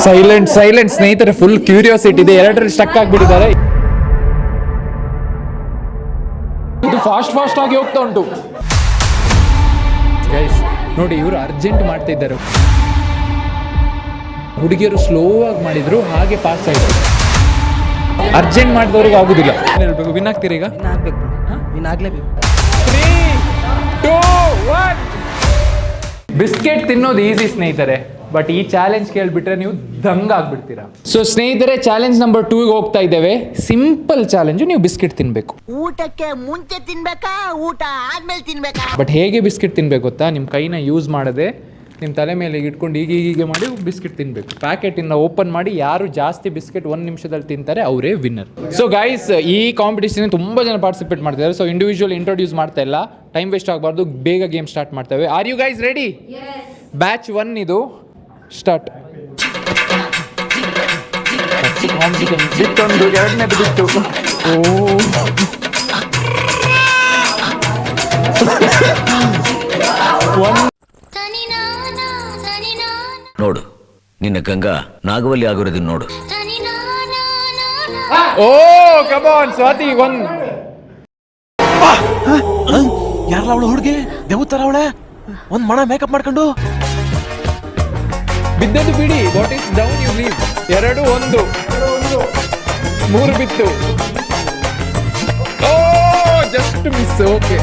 Silent ಸ್ನೇಹಿತರೆ, full curiosity ಇದೆ. ಎರಡರಲ್ಲಿ ಸ್ಟಕ್ ಆಗಿಬಿಟ್ಟಿದ್ದಾರೆ. ಇದು ಫಾಸ್ಟ್ ಆಗಿ ಹೋಗ್ತಾ ಉಂಟು ಗೈಸ್. ನೋಡಿ, ಇವರು ಅರ್ಜೆಂಟ್ ಮಾಡ್ತಾ ಇದ್ದಾರೆ. ಹುಡುಗಿಯರು ಸ್ಲೋ ಆಗಿ ಮಾಡಿದ್ರು, ಹಾಗೆ ಪಾಸ್ ಆಯಿತು. ಅರ್ಜೆಂಟ್ ಮಾಡಿದವ್ರಿಗೆ ಆಗುದಿಲ್ಲ. ಹೇಳ್ಬೇಕು, ವಿನ್ ಆಗ್ತೀರಿ ಈಗ? ವಿನ್ ಆಗ್ಲೇಬೇಕು. 3, 2, 1. ಬಿಸ್ಕೆಟ್ ತಿನ್ನೋದು ಈಸಿ ಸ್ನೇಹಿತರೆ, ಬಟ್ ಈ ಚಾಲೆಂಜ್ ಕೇಳ್ಬಿಟ್ರೆ ನೀವು ದಂಗ ಆಗ್ಬಿಡ್ತೀರಾ. ಸೊ ಸ್ನೇಹಿತರೆ, ಚಾಲೆಂಜ್ ನಂಬರ್ 2 ಹೋಗ್ತಾ ಇದ್ದೇವೆ. ಸಿಂಪಲ್ ಚಾಲೆಂಜ್, ನೀವು ಬಿಸ್ಕೆಟ್ ತಿನ್ಬೇಕು. ಊಟಕ್ಕೆ ಮುಂಚೆ ತಿನ್ಬೇಕಾ, ಊಟ ಆದ್ಮೇಲೆ ತಿನ್ಬೇಕಾ? ಬಟ್ ಹೇಗೆ ಬಿಸ್ಕೆಟ್ ತಿನ್ಬೇಕು ಗೊತ್ತಾ? ನಿಮ್ಮ ಕೈನ ಯೂಸ್ ಮಾಡದೆ ನಿಮ್ಮ ತಲೆ ಮೇಲೆ ಇಟ್ಕೊಂಡು ಹೀಗೆ ಮಾಡಿ ಬಿಸ್ಕೆಟ್ ತಿನ್ಬೇಕು. ಪ್ಯಾಕೆಟಿಂದ ಓಪನ್ ಮಾಡಿ ಯಾರು ಜಾಸ್ತಿ ಬಿಸ್ಕೆಟ್ 1 ನಿಮಿಷದಲ್ಲಿ ತಿಂತಾರೆ ಅವರೇ ವಿನ್ನರ್. ಸೊ ಗೈಸ್, ಈ ಕಾಂಪಿಟೇಷನ್ ತುಂಬ ಜನ ಪಾರ್ಟಿಸಿಪೇಟ್ ಮಾಡ್ತಿದ್ದಾರೆ. ಸೊ ಇಂಡಿವಿಜುವಲ್ ಇಂಟ್ರೊಡ್ಯೂಸ್ ಮಾಡ್ತಾ ಇಲ್ಲ, ಟೈಮ್ ವೇಸ್ಟ್ ಆಗಬಾರ್ದು, ಬೇಗ ಗೇಮ್ ಸ್ಟಾರ್ಟ್ ಮಾಡ್ತೇವೆ. Are you guys ready? Batch 1 ಇದು ಸ್ಟಾರ್ಟ್. ಬಿತ್ತೊಂದು, ಎರಡನೇದು ಬಿತ್ತು. ನೋಡು, ನಿನ್ನ ಗಂಗಾ ನಾಗವಲ್ಲಿ ಆಗಿರೋದನ್ನ ನೋಡು. Oh come on Swathi, one. ಯಾರಲ್ಲ ಅವಳು ಹುಡುಗಿ? ದೇವತರ ಅವಳೆ, ಒಂದ್ ಮಣ ಮೇಕಪ್ ಮಾಡ್ಕೊಂಡು ಬಿದ್ದದ್ದು ಬಿಡಿ. What is down you leave. 2, 1, 3 ಬಿತ್ತು. ಓ ಜಸ್ಟ್ ಮಿಸ್. ಓಕೆ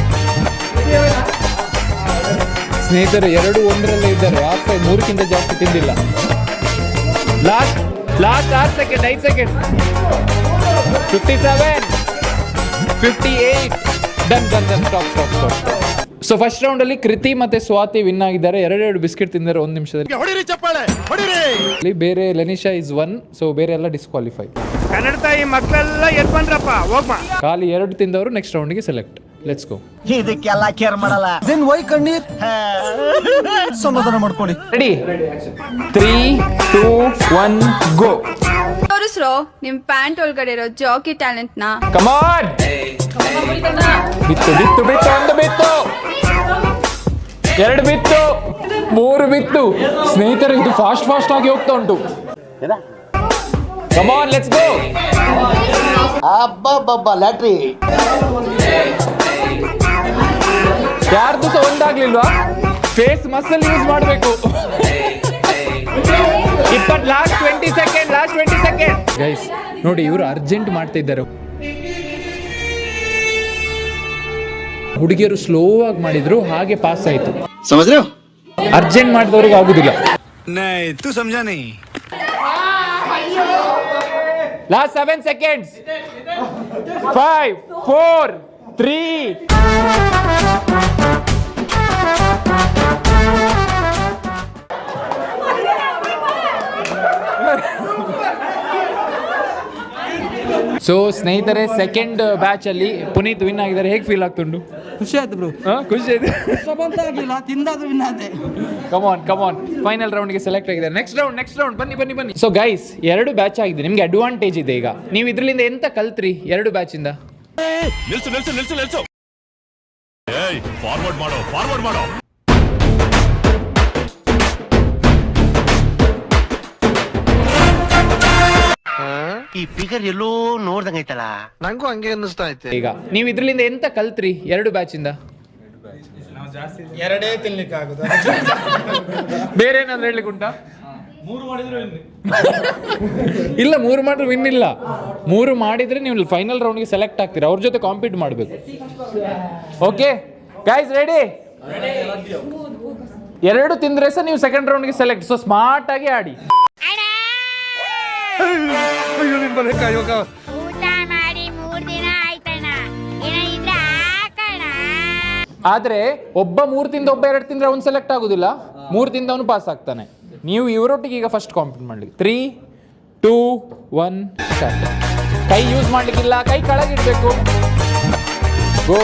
ಸ್ನೇಹಿತರೆ, 2, 1 ಇದ್ದಾರೆ. 3ಕ್ಕಿಂತ ಜಾಸ್ತಿ ತಿಂದಿಲ್ಲ. Last 6 second, 5 second. 57, 58. Done. Stop. So first round ಅಲ್ಲಿ ಕೃತಿ ಮತ್ತೆ ಸ್ವಾತಿ ವಿನ್ ಆಗಿದ್ದಾರೆ. 2 ಬಿಸ್ಕೆಟ್ ತಿಂದರೆ 1 ನಿಮಿಷದಲ್ಲಿ. ಬೇರೆ ಲೆನಿಶಾ ಇಸ್ 1. ಸೊ ಬೇರೆ ಎಲ್ಲ ಡಿಸ್ಕ್ವಾಲಿಫೈ. ಕನ್ನಡ ತಾಯಿ ಮಕ್ಕಳೆಲ್ಲ ಎದ್ ಬಂದ್ರಪ್ಪ, ಹೋಗ್ಮಾ. ಖಾಲಿ 2 ತಿಂದವರು ನೆಕ್ಸ್ಟ್ ರೌಂಡ್ಗೆ ಸೆಲೆಕ್ಟ್. Let's go. ಇದಕ್ಕೆಲ್ಲ ಕೇರ್ ಮಾಡಲ್ಲ. ವೈ ಕಣ್ಣೀರ್ ಸಮಾಧಾನ ಮಾಡ್ಕೊಳ್ಳಿ. ರೆಡಿ? 3, 2, 1 ಗೋ. ತೋರಿಸ್ರೋ ನಿಮ್ ಪ್ಯಾಂಟ್ ಒಳಗಡೆ ಇರೋ ಜಾಕಿ ಟ್ಯಾಲೆಂಟ್ ನ. Come on. ಬಿತ್ತು. 1 ಬಿತ್ತು, 2 ಬಿತ್ತು, 3 ಬಿತ್ತು. ಸ್ನೇಹಿತರೆ, ಇದು ಫಾಸ್ಟ್ ಆಗಿ ಹೋಗ್ತಾ ಉಂಟು. Come on, let's go. ಅಬ್ಬಬ್ಬಬ್ಬ, ಲ್ಯಾಟ್ರಿ. ಯಾರ್ದು ಸಹ ಒಂದಾಗ್ಲಿಲ್ವಾ? ಫೇಸ್ ಮಸಲ್ ಯೂಸ್ ಮಾಡಬೇಕು. 20, ಲಾಸ್ಟ್ 20 ಸೆಕೆಂಡ್. ಗೈಸ್ ನೋಡಿ, ಇವರು ಅರ್ಜೆಂಟ್ ಮಾಡ್ತಾ ಇದ್ದಾರೆ. ಹುಡುಗಿಯರು ಸ್ಲೋ ಆಗಿ ಮಾಡಿದ್ರು, ಹಾಗೆ ಪಾಸ್ ಆಯ್ತು. ಅರ್ಜೆಂಟ್ ಮಾಡಿದವ್ರಿಗೆ ಆಗುದಿಲ್ಲ. Last 7 seconds. 5, 4, 3. ಸೊ ಸ್ನೇಹಿತರೆ, ಸೆಕೆಂಡ್ ಬ್ಯಾಚ್ ಅಲ್ಲಿ ಪುನೀತ್ ವಿನ್ ಆಗಿದ್ದಾರೆ. ಹೇಗೆ ಫೀಲ್ ಆಗ್ತುಂಟು? ಖುಷಿ ಆಯ್ತು ಬ್ರೋ. ಖುಷಿ ಆಯ್ತು. ಆಗಿಲ್ಲ, ತಿಂದಾದ್ರೂ ವಿನ್ ಆದೆ. Come on. ಫೈನಲ್ ರೌಂಡ್ಗೆ ಸೆಲೆಕ್ಟ್ ಆಗಿದ್ದಾರೆ. ನೆಕ್ಸ್ಟ್ ರೌಂಡ್ ಬನ್ನಿ. ಸೊ ಗೈಸ್, 2 ಬ್ಯಾಚ್ ಆಗಿದೆ. ನಿಮ್ಗೆ ಅಡ್ವಾಂಟೇಜ್ ಇದೆ ಈಗ. ನೀವು ಇದರಿಂದ ಎಂತ ಕಲ್ತ್ರಿ 2 ಬ್ಯಾಚ್ ಇಂದ? ನಿಲ್ಸು. ಫಾರ್ವರ್ಡ್ ಮಾಡೋ. ಈ ಫಿಗರ್ ಎಲ್ಲೋ ನೋಡ್ದಂಗೈತಲ್ಲ. ನಂಗೂ ಹಂಗೆ ಅನ್ನಿಸ್ತಾ ಐತೆ. ಈಗ ನೀವು ಇದರಿಂದ ಎಂತ ಕಲ್ತ್ರಿ 2 ಬ್ಯಾಚ್ ಇಂದ? ಎರಡೇ ತಿನ್ಲಿಕ್ಕೆ ಆಗುದ. ಬೇರೆ ಏನಾದ್ರು ಹೇಳಲಿಕ್ಕೆ ಉಂಟಾ? 3 ಮಾಡಿದ್ರೆ ಇಲ್ಲ, 3 ಮಾಡಿದ್ರೆ ವಿನ್ ಇಲ್ಲ. 3 ಮಾಡಿದ್ರೆ ನೀವು ಫೈನಲ್ ರೌಂಡ್ಗೆ ಸೆಲೆಕ್ಟ್ ಆಗ್ತೀರಾ. ಅವ್ರ ಜೊತೆ ಕಾಂಪೀಟ್ ಮಾಡಬೇಕು. Okay guys, ready? 2 ತಿಂದ್ರೆ ಸಹ ನೀವು ಸೆಕೆಂಡ್ ರೌಂಡ್ಗೆ ಸೆಲೆಕ್ಟ್. ಸೊ ಸ್ಮಾರ್ಟ್ ಆಗಿ ಆಡಿ. ಆದ್ರೆ ಒಬ್ಬ 3 ತಿಂದ, ಒಬ್ಬ 2 ತಿಂದ್ರೆ ಅವ್ನು ಸೆಲೆಕ್ಟ್ ಆಗುದಿಲ್ಲ. 3 ತಿಂದ ಅವನು ಪಾಸ್ ಆಗ್ತಾನೆ. ನೀವು ಇವರೊಟ್ಟಿಗೆ ಈಗ ಫಸ್ಟ್ ಕಾಂಪೀಟ್ ಮಾಡ್ಲಿ. 3, 2, 1 ಸ್ಟಾರ್ಟ್. ಕೈ ಯೂಸ್ ಮಾಡ್ಲಿಕ್ಕಿಲ್ಲ, ಕೈ ಕೆಳಗಿಡ್ಬೇಕು. ಗೋ.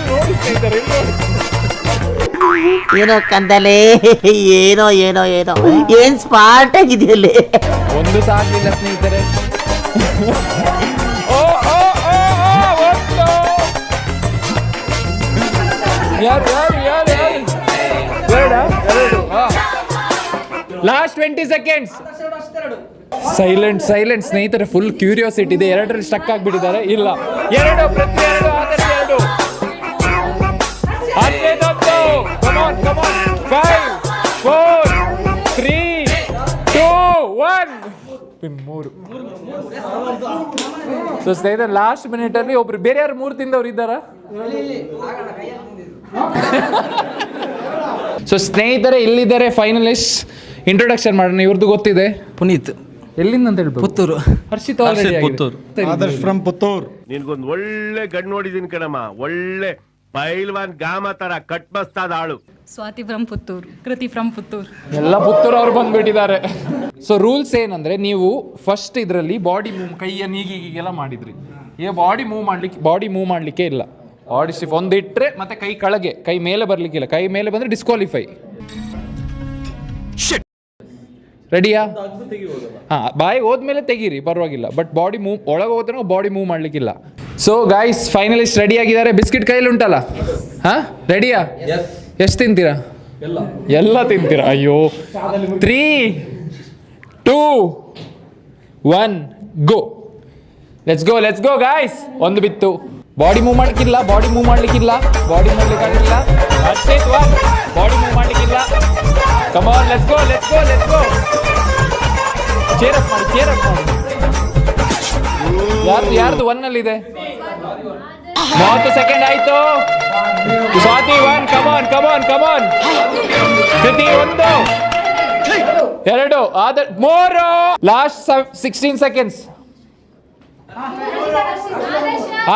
ನೋಡಿ ಸ್ನೇಹಿತರೆ, ಏನೋ ಕಂದಲೆ, ಏನೋ ಏನ್ ಸ್ಮಾರ್ಟ್ ಆಗಿದೆಯಲ್ಲಿ. ಒಂದು ಸಾಗ್ಲಿಲ್ಲ ಸ್ನೇಹಿತರೆ. ಯಾರು ಲಾಸ್ಟ್ 20 ಸೆಕೆಂಡ್ಸ್. ಸೈಲೆಂಟ್ ಸ್ನೇಹಿತರೆ, ಫುಲ್ ಕ್ಯೂರಿಯಾಸಿಟಿ ಇದೆ. 2ರಲ್ಲಿ ಸ್ಟಕ್ ಆಗಿಬಿಟ್ಟಿದ್ದಾರೆ. ಇಲ್ಲ, 2 ಪ್ರತಿ 2 ಆದರ್ಶ 2. ಹದಿನೈದು. ಕಮಾನ್ 5 4 3 2 1 ಪಿನ್ 3. ಸೊ ಸ್ನೇಹಿತರೆ, ಲಾಸ್ಟ್ ಮಿನಿಟ್ ಅಲ್ಲಿ ಒಬ್ರು ಬೇರೆ ಯಾರು 3 ತಿಂದವ್ರು ಇದ್ದಾರಾ? ಸೊ ಸ್ನೇಹಿತರೆ, ಇಲ್ಲಿದ್ದಾರೆ ಫೈನಲಿಸ್ಟ್. ಇಂಟ್ರೊಡಕ್ಷನ್ ಮಾಡೋಣ. ಇವ್ರದ್ದು ಗೊತ್ತಿದೆ, ಪುನೀತ್. ಎಲ್ಲಿಂದ ಅಂತ ಹೇಳ್ಬೋದು? ಪುತ್ತೂರು. ಹರ್ಷಿತ್ already ಪುತ್ತೂರು. ಆದರ್ಶ್ ಫ್ರಮ್ ಪುತ್ತೂರ್. ನಿನ್ಗೊಂದ್ ಒಳ್ಳೆ ಗಂಡ್ ನೋಡಿದೀನಿ ಕಣಮ್ಮ, ಒಳ್ಳೆ ಪೈಲ್ವಾನ್ ಗಾಮ ತರ ಕಟ್ಮಸ್ತಾದ ಆಳು. ಸ್ವಾತಿ ಫ್ರಮ್ ಪುತ್ತೂರು, ಕೃತಿ ಫ್ರಮ್ ಪುತ್ತೂರು. ಎಲ್ಲ ಪುತ್ತೂರು ಅವ್ರು ಬಂದ್ಬಿಟ್ಟಿದ್ದಾರೆ. ಸೊ ರೂಲ್ಸ್ ಏನಂದ್ರೆ, ನೀವು ಫಸ್ಟ್ ಇದರಲ್ಲಿ ಬಾಡಿ ಮೂವ್, ಕೈಯನ್ನು ಹೀಗೀಗೆಲ್ಲ ಮಾಡಿದ್ರಿ. ಈಗ ಬಾಡಿ ಮೂವ್ ಮಾಡ್ಲಿಕ್ಕೆ ಇಲ್ಲ. ಬಾಡಿ ಸ್ಟಿಫ್ ಒಂದಿಟ್ರೆ ಮತ್ತೆ ಕೈ ಕೆಳಗೆ, ಕೈ ಮೇಲೆ ಬರ್ಲಿಕ್ಕಿಲ್ಲ. ಕೈ ಮೇಲೆ ಬಂದ್ರೆ ಡಿಸ್ಕ್ವಾಲಿಫೈ. ರೆಡಿಯಾ? ಹಾ, ಬಾಯಿ ಹೋದ್ಮೇಲೆ ತೆಗೀರಿ, ಪರವಾಗಿಲ್ಲ. ಬಟ್ ಬಾಡಿ ಮೂವ್ ಒಳಗೆ ಹೋದ್ರೆ ಬಾಡಿ ಮೂವ್ ಮಾಡ್ಲಿಕ್ಕಿಲ್ಲ. ಸೊ ಗೈಸ್, ಫೈನಲಿಸ್ಟ್ ರೆಡಿ ಆಗಿದ್ದಾರೆ. ಬಿಸ್ಕಿಟ್ ಕೈಯಲ್ಲಿ ಉಂಟಲ್ಲ? ಹಾ, ರೆಡಿಯಾ? ಎಷ್ಟು ತಿಂತೀರಾ? ಎಲ್ಲ ತಿಂತೀರಾ? ಅಯ್ಯೋ. 3 2 1 ಗೋ. Let's go guys. ಒಂದು ಬಿತ್ತು. ಬಾಡಿ ಮೂವ್ ಮಾಡ್ಲಿಕ್ಕಿಲ್ಲ. ಬಾಡಿ ಮಾಡ್ಲಿಕ್ಕಾಗಿಲ್ಲ. ಬಾಡಿ ಮೂವ್ ಮಾಡ್ಲಿಕ್ಕಿಲ್ಲ. Come on, let's go. Cheer up ಮಾಡಿ. ಯಾರ್ದು 1 ಅಲ್ಲಿ ಇದೆ? 30 ಸೆಕೆಂಡ್ ಆಯ್ತು. ಸ್ವಾತಿ 1. ಕಮಾನ್. ಕೃತಿ 1 2 3. Last 16 seconds.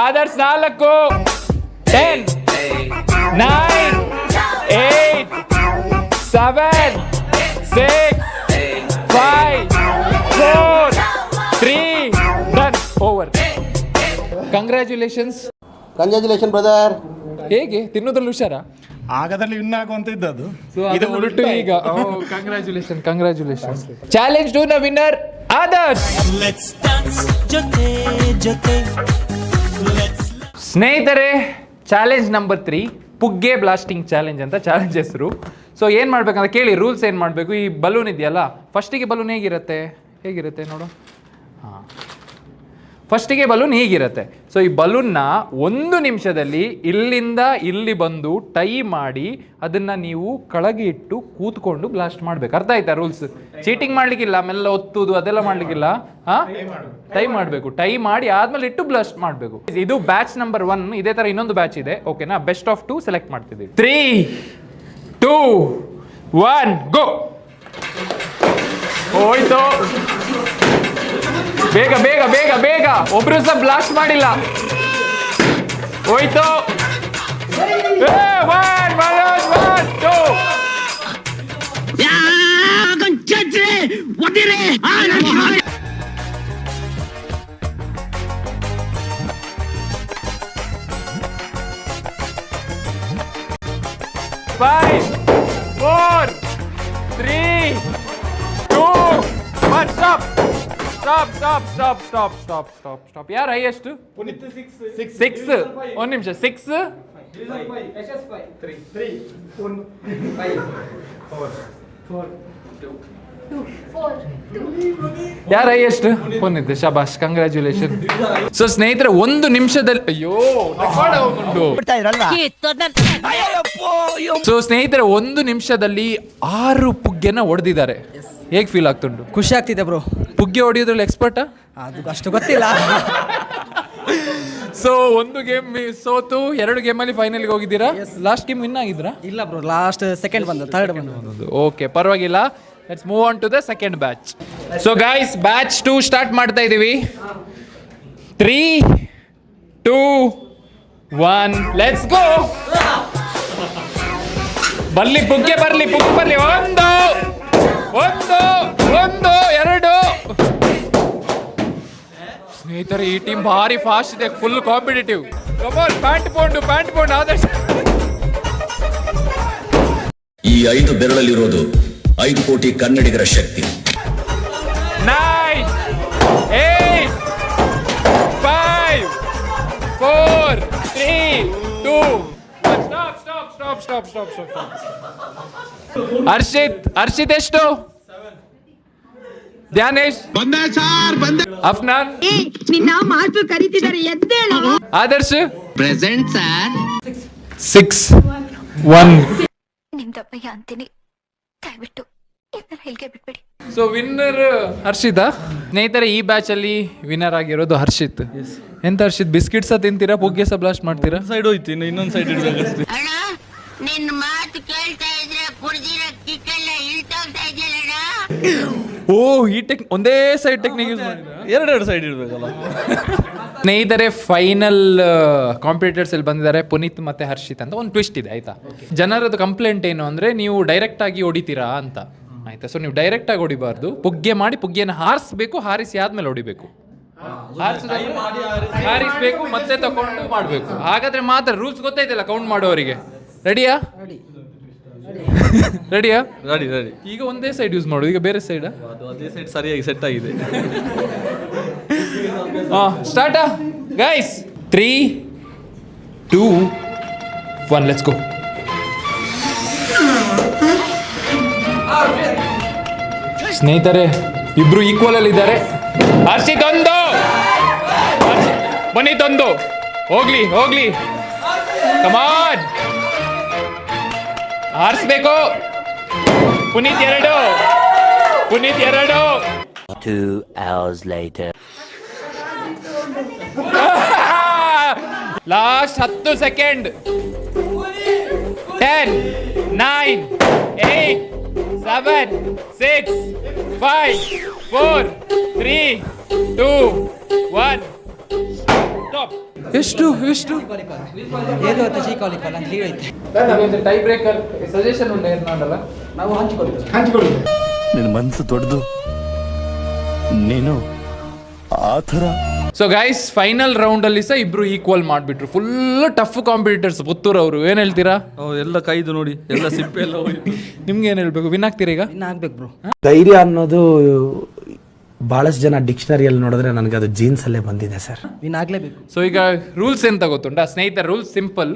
Adarsh 4 10 9 8 7 6 5 4 3 done. Over. Congratulations brother. ಹೇಗೆ ತಿನ್ನೋದ್ರಲ್ಲಿ ಹುಷಾರಾ? ಆಗದಲ್ಲಿ ವಿನ್ ಆಗುವಂತ ಇದ್ದದ್ದು. ಇದು ಉಲ್ಟು ಈಗ. Congratulation. Challenge to the winner Adarsh. ಸ್ನೇಹಿತರೆ, ಚಾಲೆಂಜ್ ನಂಬರ್ 3 ಪುಗ್ಗೆ ಬ್ಲಾಸ್ಟಿಂಗ್ ಚಾಲೆಂಜ್ ಅಂತ ಚಾಲೆಂಜ್ ಹೆಸರು. ಸೊ ಏನು ಮಾಡ್ಬೇಕಂತ ಕೇಳಿ. ರೂಲ್ಸ್ ಏನು ಮಾಡಬೇಕು? ಈ ಬಲೂನ್ ಇದೆಯಲ್ಲ, ಫಸ್ಟಿಗೆ ಬಲೂನ್ ಹೇಗಿರುತ್ತೆ ನೋಡು. ಹಾಂ, ಫಸ್ಟಿಗೆ ಬಲೂನ್ ಹೀಗಿರುತ್ತೆ. ಸೊ ಈ ಬಲೂನ್ನ 1 ನಿಮಿಷದಲ್ಲಿ ಇಲ್ಲಿಂದ ಇಲ್ಲಿ ಬಂದು ಟೈ ಮಾಡಿ ಅದನ್ನು ನೀವು ಕೆಳಗೆ ಇಟ್ಟು ಕೂತ್ಕೊಂಡು ಬ್ಲಾಸ್ಟ್ ಮಾಡಬೇಕು. ಅರ್ಥ ಆಯ್ತಾ ರೂಲ್ಸ್? ಚೀಟಿಂಗ್ ಮಾಡಲಿಕ್ಕಿಲ್ಲ, ಮೆಲ್ಲ ಒತ್ತುದು ಅದೆಲ್ಲ ಮಾಡಲಿಕ್ಕಿಲ್ಲ. ಹಾಂ, ಟೈ ಮಾಡಬೇಕು. ಟೈ ಮಾಡಿ ಆದ್ಮೇಲೆ ಇಟ್ಟು ಬ್ಲಾಸ್ಟ್ ಮಾಡಬೇಕು. ಇದು ಬ್ಯಾಚ್ ನಂಬರ್ 1. ಇದೇ ಥರ ಇನ್ನೊಂದು ಬ್ಯಾಚ್ ಇದೆ. ಓಕೆನಾ? ಬೆಸ್ಟ್ ಆಫ್ 2 ಸೆಲೆಕ್ಟ್ ಮಾಡ್ತಿದ್ದೀವಿ. 3 2 1 ಗೋ. ಹೋಯ್ತು. ಬೇಗ. ಒಬ್ರು ಸಹ ಬ್ಲಾಸ್ಟ್ ಮಾಡಿಲ್ಲ. ಹೋಯ್ತು. 5 4 3 2 1 ಸ್ಟಾಪ್. ಯಾರು ಹೈಯೆಸ್ಟ್? 6. 1 ನಿಮಿಷ. 6 ಯಾರು ಹೈಯೆಸ್ಟ್? ಪುನೀತ್. ಶಬಾಷ್, ಕಂಗ್ರ್ಯಾಚುಲೇಷನ್. ಸೊ ಸ್ನೇಹಿತರೆ, 1 ನಿಮಿಷದಲ್ಲಿ ಅಯ್ಯೋ ಸೊ ಸ್ನೇಹಿತರೆ 1 ನಿಮಿಷದಲ್ಲಿ 6 ಪುಗ್ಗೆನ ಹೊಡೆದಿದ್ದಾರೆ. ಹೇಗೆ ಫೀಲ್ ಆಗ್ತುಂಟು? ಖುಷಿ ಆಗ್ತಿದೆ ಬ್ರೋ. ಪುಗ್ಗೆ ಹೊಡೆಯೋದ್ರಲ್ಲಿ ಎಕ್ಸ್ಪರ್ಟಾ? ಅದು ಅಷ್ಟು ಗೊತ್ತಿಲ್ಲ. ಸೊ 1 ಗೇಮ್ ಸೋತು 2 ಗೇಮಲ್ಲಿ ಫೈನಲ್ಗೆ ಹೋಗಿದ್ದೀರಾ. ಲಾಸ್ಟ್ ಗೇಮ್ ವಿನ್ ಆಗಿದ್ರಾ? ಇಲ್ಲ ಬ್ರೋ, ಲಾಸ್ಟ್ ಸೆಕೆಂಡ್ ಬಂದ, ಥರ್ಡ್ ಬಂದ. ಓಕೆ, ಪರವಾಗಿಲ್ಲ. Let's move on to the second batch. So guys, batch 2 start ಮಾಡ್ತಾ ಇದ್ದೀವಿ. 3 2 1 ಲೆಟ್ಸ್ ಗೋ. ಪುಗ್ಗೆ ಬರ್ಲಿ. 1 2 ಸ್ನೇಹಿತರೆ, ಈ ಟೀಮ್ ಭಾರಿ ಫಾಸ್ಟ್ ಇದೆ, ಫುಲ್ ಕಾಂಪಿಟೇಟಿವ್. ಕಮಾನ್, ಪ್ಯಾಂಟ್ ಪೌಂಡ್ ಆದರ್ಶ. ಈ 5 ಬೆರಳಲ್ಲಿರೋದು 5 ಕೋಟಿ ಕನ್ನಡಿಗರ ಶಕ್ತಿ. 9 8 5 4 3 2 ಸ್ಟಾಪ್. ಹರ್ಷಿತ್ ಎಷ್ಟು? ಧ್ಯಾನೇಶ್ ಅಫ್ನಾನ್ ನಿನ್ನ ಮಾಸ್ಟರ್ ಕರೀತಿದ್ದಾರೆ ಎದ್ದೇಳು. Adarsh present sir. 6-1. ನಿಮ್ದಪ್ಪಯ್ಯ ಅಂತೀನಿ, ದಯವಿಟ್ಟು ಇದನ್ನ ಹೇಳಿಕೆ ಬಿಟ್ಬಿಡಿ. So winner Harshita. ಸ್ನೇಹಿತರೆ, ಈ ಬ್ಯಾಚ್ ಅಲ್ಲಿ ವಿನ್ನರ್ ಆಗಿರೋದು ಹರ್ಷಿತ್. ಎಂತ ಹರ್ಷಿತ್, ಬಿಸ್ಕಿಟ್ಸ ತಿಂತೀರಾ, ಪುಗ್ಗೆ ಸ ಬ್ಲಾಸ್ಟ್ ಮಾಡ್ತೀರಾ? ಸೈಡ್ ಹೋಯ್ತು, ಇನ್ನೊಂದು ಸೈಡ್ ಇಡ್ಬೇಕಷ್ಟೇ. ಅಣ್ಣ ನಿನ್ ಮಾತು ಕೇಳ್ತಾ ಇದ್ರೆ ಕುಡ್ದಿರೋ ಕಿಕ್ಕೆಲ್ಲ ಇಳ್ತೋಗ್ತಾ ಇದೆಯಲ್ಲ. ಓ, ಈ ಒಂದೇ ಸೈಡ್ ಟೆಕ್ನಿಕ್ ಯೂಸ್ ಮಾಡಿದ್ರ? ಎರಡೆರಡು ಸೈಡ್ ಇಡ್ಬೇಕಲ್ಲ. ಸ್ನೇಹಿತರೆ, ಫೈನಲ್ ಕಾಂಪಿಟೇಟರ್ಸ್ ಅಲ್ಲಿ ಬಂದಿದ್ದಾರೆ ಪುನೀತ್ ಮತ್ತೆ ಹರ್ಷಿತ್ ಅಂತ. ಒಂದು ಟ್ವಿಸ್ಟ್ ಇದೆ ಆಯ್ತಾ. ಜನರದ್ದು ಕಂಪ್ಲೇಂಟ್ ಏನು ಅಂದ್ರೆ ನೀವು ಡೈರೆಕ್ಟ್ ಆಗಿ ಹೊಡಿತೀರಾ ಅಂತ ಆಯ್ತಾ. ಸೊ ನೀವು ಡೈರೆಕ್ಟ್ ಆಗಿ ಹೊಡಿಬಾರ್ದು, ಪುಗ್ಗೆ ಮಾಡಿ ಪುಗ್ಗೆನ ಹಾರಿಸ್ಬೇಕು, ಹಾರಿಸಿ ಆದ್ಮೇಲೆ ಹೊಡಿಬೇಕು. ಹಾರಿಸ್ಬೇಕು ಮತ್ತೆ ತಕೊಂಡು ಮಾಡ್ಬೇಕು. ಹಾಗಾದ್ರೆ ಮಾತ್ರ ರೂಲ್ಸ್ ಗೊತ್ತಾಯ್ತಲ್ಲ ಕೌಂಟ್ ಮಾಡೋರಿಗೆ. ರೆಡಿಯಾ? ರೆಡಿಯಾ? Ready ready. ಈಗ ಒಂದೇ ಸೈಡ್ ಯೂಸ್ ಮಾಡು, ಈಗ ಬೇರೆ ಸೈಡ್. ಅದೇ ಸೈಡ್ ಸರಿಯಾಗಿ ಸೆಟ್ ಆಗಿದೆ. Start guys. 3, 2, 1 let's go. ಸ್ನೇಹಿತರೆ, ಇಬ್ರು ಈಕ್ವಲ್ ಅಲ್ಲಿ ಇದ್ದಾರೆ. ಹರ್ಷಿತ್ ಒಂದು, ಪುನೀತ್ ಒಂದು. ಹೋಗ್ಲಿ ಹೋಗ್ಲಿ, ಕಮಾನ್, ಹಾರಿಸ್ಬೇಕು. Puneeth 2, Puneeth 2. 2 hours later. Last 10 second. 10, 9, 8, 7, 6, 5, 4, 3, 2, 1. Stop. ಎಷ್ಟು ಏದು ಅಂತ ಚೀಕಾಲಿಕಲ್ಲ ಅಂತ ಹೇಳೈತೆ. ಟೈ ಬ್ರೇಕರ್ ಸಜೆಷನ್ ಉಂಟು ಏನಲ್ಲ, ನಾವು ಹಂಚಿಕೊಳ್ತೇವೆ. ನಿನ್ನ ಮನಸ್ಸು ದೊಡ್ಡದು, ನೀನು ಆ ಥರ. ಸೊ ಗೈಸ್, ಫೈನಲ್ ರೌಂಡ್ ಅಲ್ಲಿ ಸಹ ಇಬ್ರು ಈಕ್ವಲ್ ಮಾಡ್ಬಿಟ್ರು. ಫುಲ್ ಟಫ್ ಕಾಂಪಿಟೇಟರ್ಸ್ ಪುತ್ತೂರು ಅವರು. ಏನ್ ಹೇಳ್ತೀರಾ? ಎಲ್ಲ ಕೈದು ನೋಡಿ, ಎಲ್ಲ ಸಿಪ್ಪೆ ಎಲ್ಲ ಹೋಯ್ತು. ನಿಮ್ಗೆ ಏನ್ ಹೇಳ್ಬೇಕು? ವಿನ್ ಆಗ್ತೀರಾ ಈಗ? ಇನ್ನ ಆಗ್ಬೇಕು ಬ್ರೋ. ಧೈರ್ಯ ಅನ್ನೋದು ಬಹಳಷ್ಟು ಜನ ಡಿಕ್ಷನರಿಯಲ್ಲಿ ನೋಡಿದ್ರೆ ನನಗೆ ಅದು ಜೀನ್ಸ್ ಅಲ್ಲೇ ಬಂದಿದೆ ಸರ್. ಇನ್ನ ಆಗ್ಲೇಬೇಕು. ಸೊ ಈಗ ರೂಲ್ಸ್ ಎಂತ ಗೊತ್ತುಂಟಾ ಸ್ನೇಹಿತರ? Rules simple.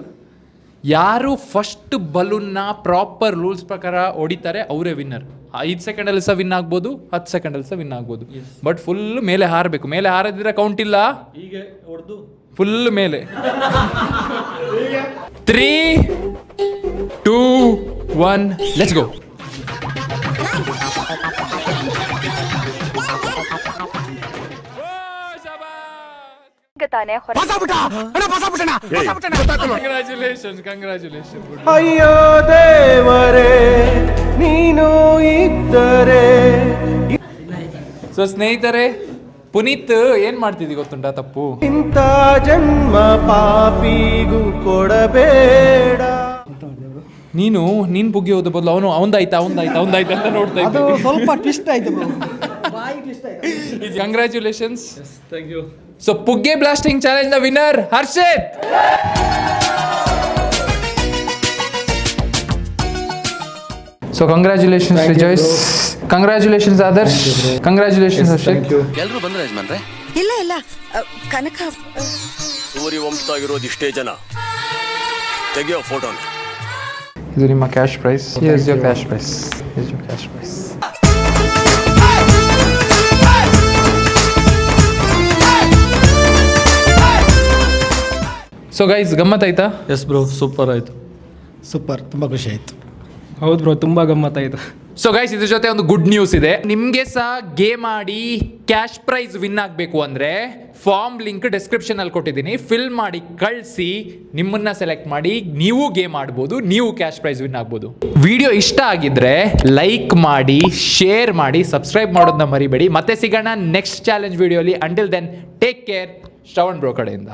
ಯಾರು ಫಸ್ಟ್ ಬಲೂನ್ನ ಪ್ರಾಪರ್ ರೂಲ್ಸ್ ಪ್ರಕಾರ ಹೊಡಿತಾರೆ ಅವರೇ ವಿನ್ನರ್. 5 ಸೆಕೆಂಡಲ್ಲಿ ಸಹ ವಿನ್ ಆಗ್ಬೋದು, 10 ಸೆಕೆಂಡಲ್ಲಿ ಸಹ ವಿನ್ ಆಗ್ಬೋದು. ಬಟ್ ಫುಲ್ ಮೇಲೆ ಹಾರಬೇಕು. ಮೇಲೆ ಹಾರದಿದ್ರೆ ಕೌಂಟ್ ಇಲ್ಲ. ಫುಲ್ ಮೇಲೆ. 3, 2, 1 ಲೆಟ್ಸ್ ಗೋ. ಕಂಗ್ರಾಚುಲೇಷನ್. ಅಯ್ಯೋ ದೇವರೇ, ನೀನು ಇದ್ದರೆ. ಸೊ ಸ್ನೇಹಿತರೆ, ಪುನೀತ್ ಏನ್ ಮಾಡ್ತಿದ್ದಿ ಗೊತ್ತುಂಟಾ ತಪ್ಪು? ಇಂಥ ಜನ್ಮ ಪಾಪಿಗೂ ಕೊಡಬೇಡ. ನೀನ್ ಬುಗ್ಗೆ ಹೋದ ಬದಲು ಅವಂದಾಯ್ತಾ ಅಂತ ನೋಡ್ತಾ ಅದು ಇದ್ದೆ. ಸ್ವಲ್ಪ ಟ್ವಿಸ್ಟ್ ಆಯ್ತು ಬ್ರೋ. ಬಾಯಿ ಟ್ವಿಸ್ಟ್ ಆಯ್ತು. ಕಂಗ್ರಾಚುಲೇಷನ್ಸ್. Thank you. ಸೊ ಪುಗ್ಗೆ ಬ್ಲಾಸ್ಟಿಂಗ್ ಚಾಲೆಂಜ್ ನ winner Harshit. So congratulations Rejoice. Congratulations Adarsh. Congratulations Harshit. ಎಲ್ರು ಬಂದ್ರೆ ಯಜಮಾನ್ರೆ? ಇಲ್ಲ ಕನಕ ಸೂರ್ಯ ವಂಶದಾಗಿರೋದು ಇಷ್ಟೇ ಜನ. ತೆಗೆಯೋ ಫೋಟೋನ. ಇದು ನಿಮ್ಮ cash prize. Here's your cash prize. So guys, ಗಮ್ಮತ್ ಆಯ್ತಾ? ಎಸ್ ಬ್ರೋ, ಸೂಪರ್ ಆಯ್ತು. ಸೂಪರ್, ತುಂಬಾ ಖುಷಿ ಆಯ್ತು. ಹೌದು ಬ್ರೋ, ತುಂಬಾ ಗಮ್ಮತ್ತಾಯ್ತು. ಸೊ ಗೈಸ್, ಇದ್ರ ಜೊತೆ ಒಂದು ಗುಡ್ ನ್ಯೂಸ್ ಇದೆ. ನಿಮ್ಗೆ ಸಹ ಗೇಮ್ ಆಡಿ ಕ್ಯಾಶ್ ಪ್ರೈಸ್ ವಿನ್ ಆಗಬೇಕು ಅಂದ್ರೆ ಫಾರ್ಮ್ ಲಿಂಕ್ ಡಿಸ್ಕ್ರಿಪ್ಷನ್ ಅಲ್ಲಿ ಕೊಟ್ಟಿದ್ದೀನಿ. ಫಿಲ್ ಮಾಡಿ ಕಳಿಸಿ, ನಿಮ್ಮನ್ನ ಸೆಲೆಕ್ಟ್ ಮಾಡಿ ನೀವು ಗೇಮ್ ಆಡ್ಬೋದು, ನೀವು ಕ್ಯಾಶ್ ಪ್ರೈಸ್ ವಿನ್ ಆಗ್ಬೋದು. ವಿಡಿಯೋ ಇಷ್ಟ ಆಗಿದ್ರೆ ಲೈಕ್ ಮಾಡಿ, ಶೇರ್ ಮಾಡಿ, ಸಬ್ಸ್ಕ್ರೈಬ್ ಮಾಡೋದನ್ನ ಮರಿಬೇಡಿ. ಮತ್ತೆ ಸಿಗೋಣ ನೆಕ್ಸ್ಟ್ ಚಾಲೆಂಜ್ ವಿಡಿಯೋಲಿ. Until then take care. Shravan bro ಕಡೆಯಿಂದ.